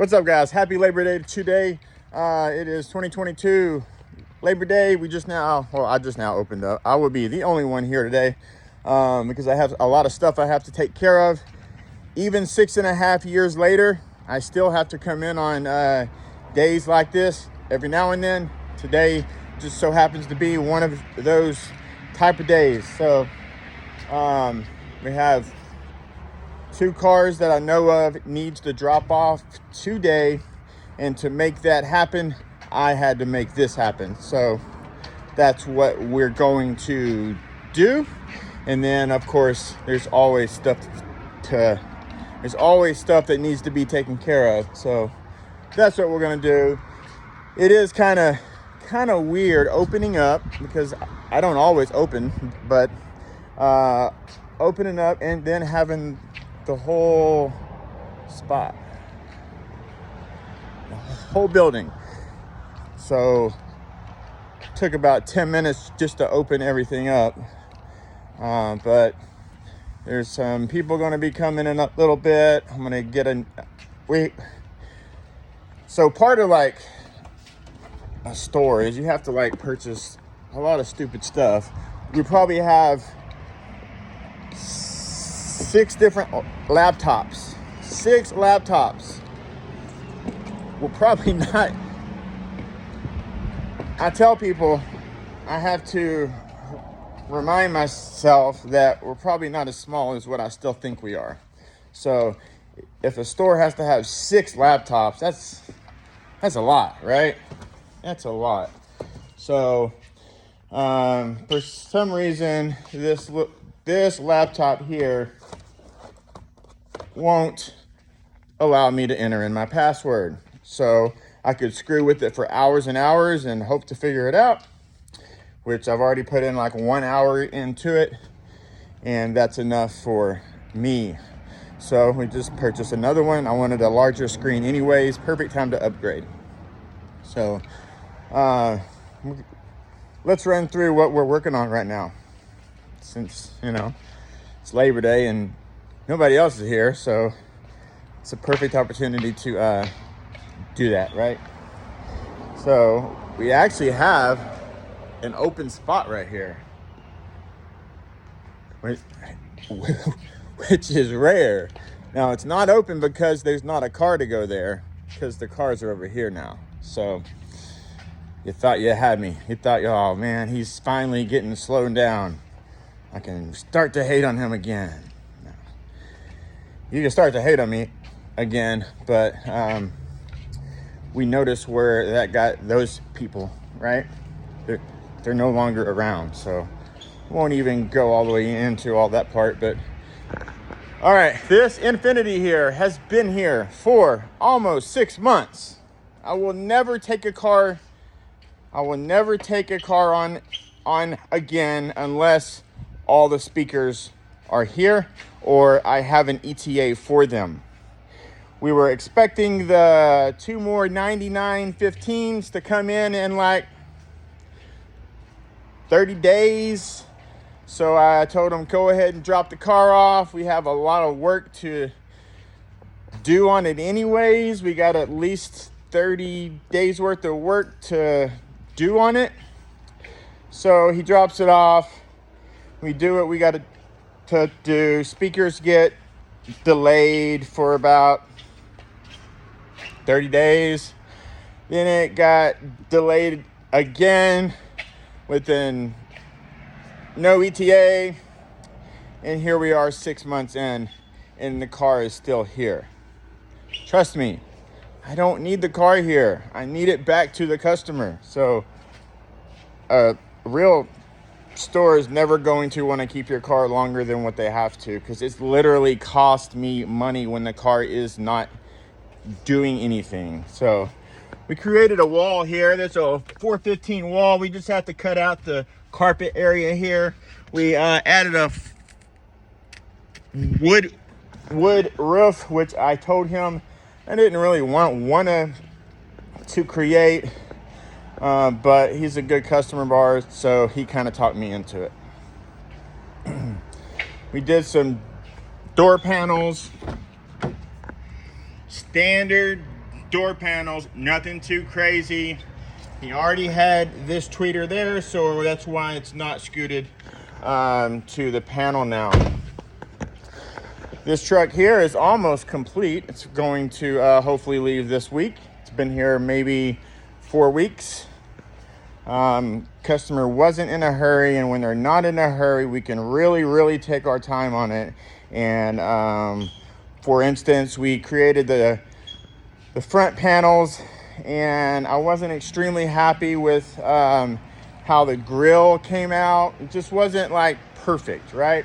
What's up, guys? Happy Labor Day today. It is 2022 Labor Day. I just now opened up. I will be the only one here today because I have a lot of stuff I have to take care of. Even 6.5 years later, I still have to come in on days like this every now and then. Today just so happens to be one of those type of days. So we have 2 cars that I know of needs to drop off today, and to make that happen, I had to make this happen. So that's what we're going to do. And then of course there's always stuff that needs to be taken care of. So that's what we're going to do. It is kind of weird opening up because I don't always open, but opening up and then having the whole spot, the whole building. So it took about 10 minutes just to open everything up. But there's some people going to be coming in a little bit. I'm going to get so part of like a store is you have to like purchase a lot of stupid stuff. We probably have 6 different laptops. 6 laptops. We're probably not. I tell people I have to remind myself that we're probably not as small as what I still think we are. So if a store has to have 6 laptops, that's a lot, right? That's a lot. So for some reason, this laptop here won't allow me to enter in my password. So I could screw with it for hours and hours and hope to figure it out, which I've already put in like 1 hour into it, and that's enough for me. So we just purchased another one. I wanted a larger screen anyways. Perfect time to upgrade. So let's run through what we're working on right now, since it's Labor Day and nobody else is here, so it's a perfect opportunity to do that, right? So we actually have an open spot right here, which is rare. Now it's not open because there's not a car to go there, because the cars are over here now. So you thought you had me. You thought, oh man, he's finally getting slowed down. I can start to hate on him again. No. You can start to hate on me again, but we notice where that got those people, right? They're no longer around, so won't even go all the way into all that part. But all right, this Infinity here has been here for almost 6 months. I will never take a car on again unless all the speakers are here or I have an ETA for them. We were expecting the 2 more 9915s to come in like 30 days. So I told them, go ahead and drop the car off. We have a lot of work to do on it anyways. We got at least 30 days worth of work to do on it. So he drops it off. We do what we got to do. Speakers get delayed for about 30 days. Then it got delayed again within no ETA. And here we are 6 months in, and the car is still here. Trust me, I don't need the car here. I need it back to the customer. So a real store is never going to want to keep your car longer than what they have to, because it's literally cost me money when the car is not doing anything. So we created a wall here. There's a 415 wall. We just have to cut out the carpet area here. We added a wood roof, which I told him I didn't really want to create, but he's a good customer of ours, so he kind of talked me into it. We did some door panels, standard door panels, nothing too crazy. He already had this tweeter there, so that's why it's not scooted to the panel now. This truck here is almost complete. It's going to hopefully leave this week. It's been here maybe 4 weeks. Customer wasn't in a hurry, and when they're not in a hurry, we can really take our time on it. And for instance, we created the front panels, and I wasn't extremely happy with how the grill came out. It just wasn't like perfect, right?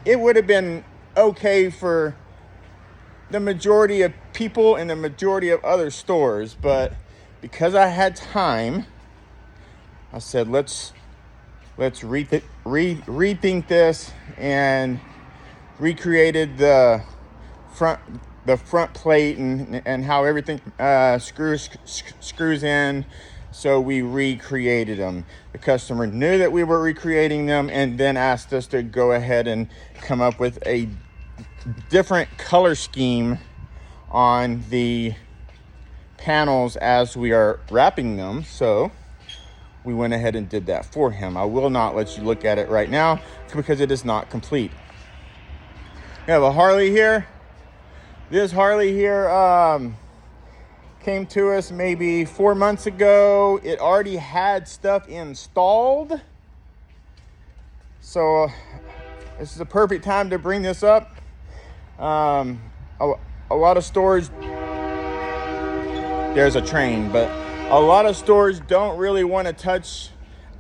It would have been okay for the majority of people in the majority of other stores, but because I had time, I said, let's rethink this, and recreated the front plate and how everything screws in. So we recreated them. The customer knew that we were recreating them, and then asked us to go ahead and come up with a different color scheme on the panels as we are wrapping them. So we went ahead and did that for him. I will not let you look at it right now because it is not complete. We have a Harley here. This Harley here came to us maybe 4 months ago. It already had stuff installed. So this is a perfect time to bring this up. A lot of stores, there's a train, but a lot of stores don't really want to touch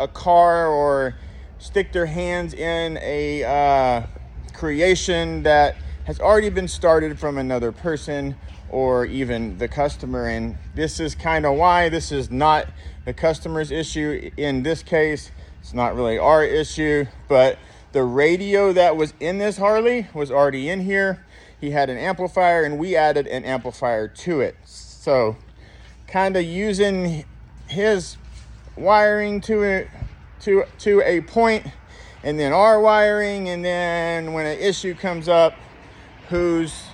a car or stick their hands in a creation that has already been started from another person or even the customer. And this is kind of why this is not the customer's issue in this case. It's not really our issue, but the radio that was in this Harley was already in here. He had an amplifier, and we added an amplifier to it. So kind of using his wiring to a point, and then our wiring, and then when an issue comes up, who's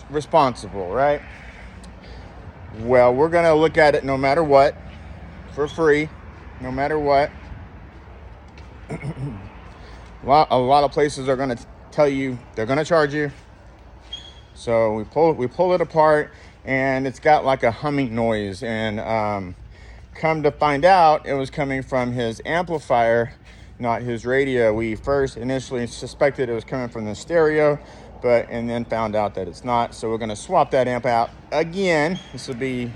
responsible, right? Well, we're gonna look at it no matter what, for free, no matter what. A lot of places are gonna tell you they're gonna charge you. So we pull it apart, and it's got like a humming noise, and come to find out, it was coming from his amplifier, not his radio. We first initially suspected it was coming from the stereo, and then found out that it's not. So we're going to swap that amp out again. This will be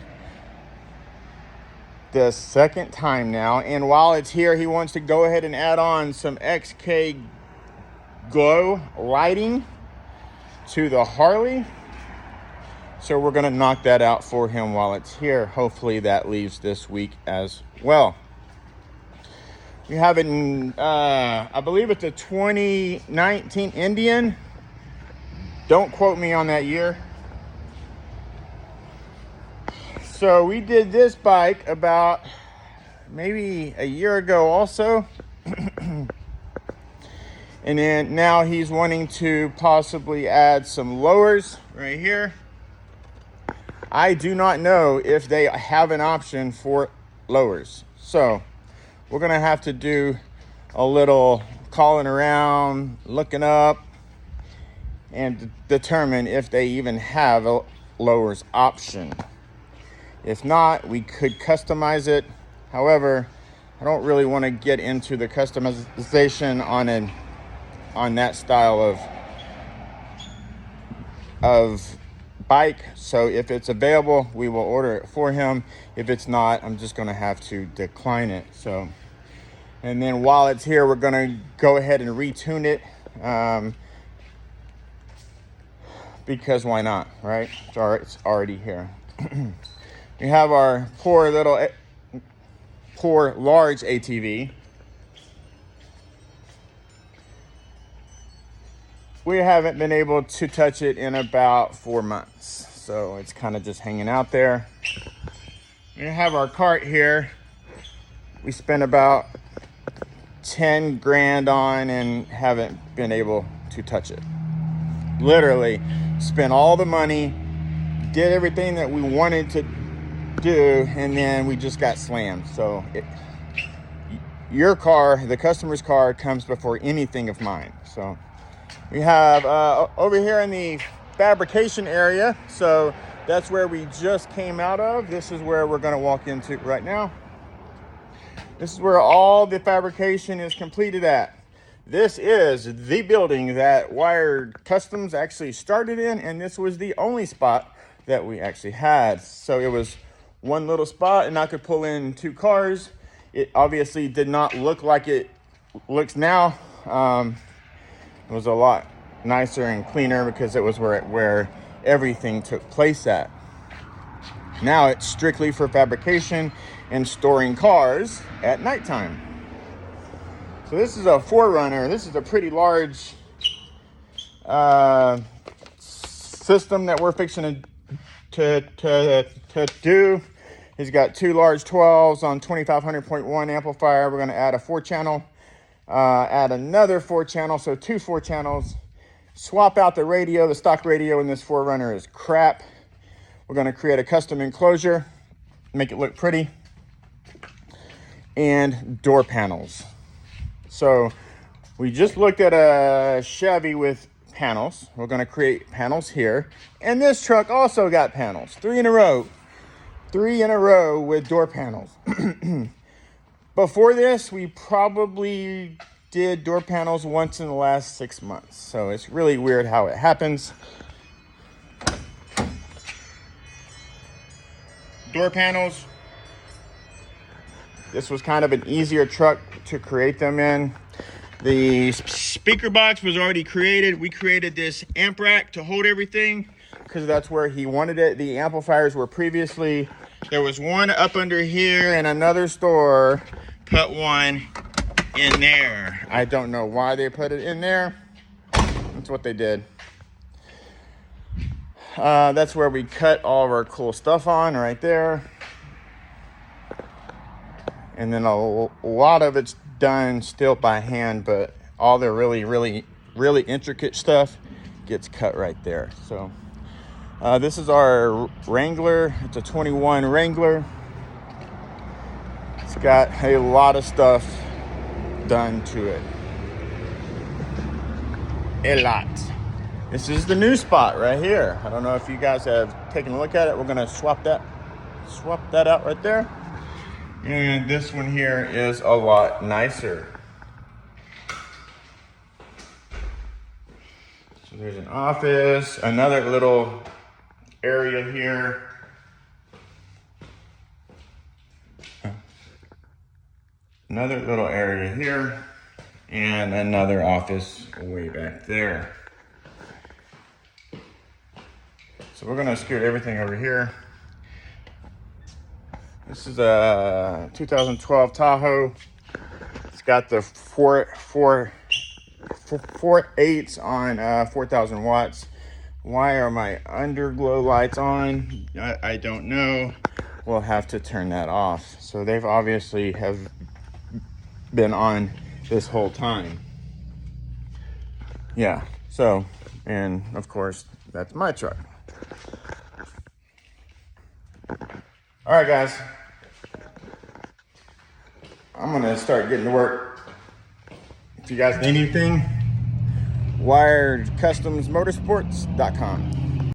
the second time now. And while it's here, he wants to go ahead and add on some XK glow lighting to the Harley. So we're going to knock that out for him while it's here. Hopefully that leaves this week as well. We have it in, I believe it's a 2019 Indian. Don't quote me on that year. So we did this bike about maybe a year ago also. And then now he's wanting to possibly add some lowers right here. I do not know if they have an option for lowers. So we're gonna have to do a little calling around, looking up, and determine if they even have a lowers option. If not, we could customize it. However, I don't really want to get into the customization on that style of bike. So if it's available, we will order it for him. If it's not, I'm just going to have to decline it. So, and then while it's here, we're going to go ahead and retune it. Because why not, right? It's already here. We have our poor large ATV. We haven't been able to touch it in about 4 months. So it's kind of just hanging out there. We have our cart here. We spent about 10 grand on and haven't been able to touch it. Literally spent all the money, did everything that we wanted to do, and then we just got slammed. So your car, the customer's car, comes before anything of mine. So we have over here in the fabrication area, so that's where we just came out of. This is where we're going to walk into right now. This is where all the fabrication is completed at. This is the building that Wired Customs actually started in, and this was the only spot that we actually had. So it was one little spot, and I could pull in 2 cars. It obviously did not look like it looks now. It was a lot nicer and cleaner because it was where everything took place at. Now it's strictly for fabrication and storing cars at nighttime. So this is a 4Runner. This is a pretty large system that we're fixing to do. He's got 2 large 12s on 2500.1 amplifier. We're going to add a 4-channel, add another 4-channel, so 2 4 channels. Swap out the radio. The stock radio in this 4Runner is crap. We're going to create a custom enclosure, make it look pretty, and door panels. So we just looked at a Chevy with panels. We're going to create panels here, and this truck also got panels, 3 in a row. 3 in a row with door panels. Before this, we probably did door panels once in the last 6 months. So it's really weird how it happens. Door panels. This was kind of an easier truck to create them in. The speaker box was already created. We created this amp rack to hold everything because that's where he wanted it. The amplifiers were previously, there was one up under here, and another store put one in there. I don't know why they put it in there. That's what they did. That's where we cut all of our cool stuff on, right there. And then a lot of it's done still by hand, but all the really intricate stuff gets cut right there. So this is our Wrangler. It's a 21 Wrangler. It's got a lot of stuff done to it. A lot. This is the new spot right here. I don't know if you guys have taken a look at it. We're gonna swap that out right there. And this one here is a lot nicer. So there's an office, another little area here. Another little area here, and another office way back there. So we're gonna scoot everything over here. This is a 2012 Tahoe. It's got the 4.8s on 4,000 watts. Why are my underglow lights on? I don't know. We'll have to turn that off. So they've obviously have been on this whole time. Yeah, so, and of course, that's my truck. All right, guys. I'm gonna start getting to work. If you guys need anything, WiredCustomsMotorsports.com.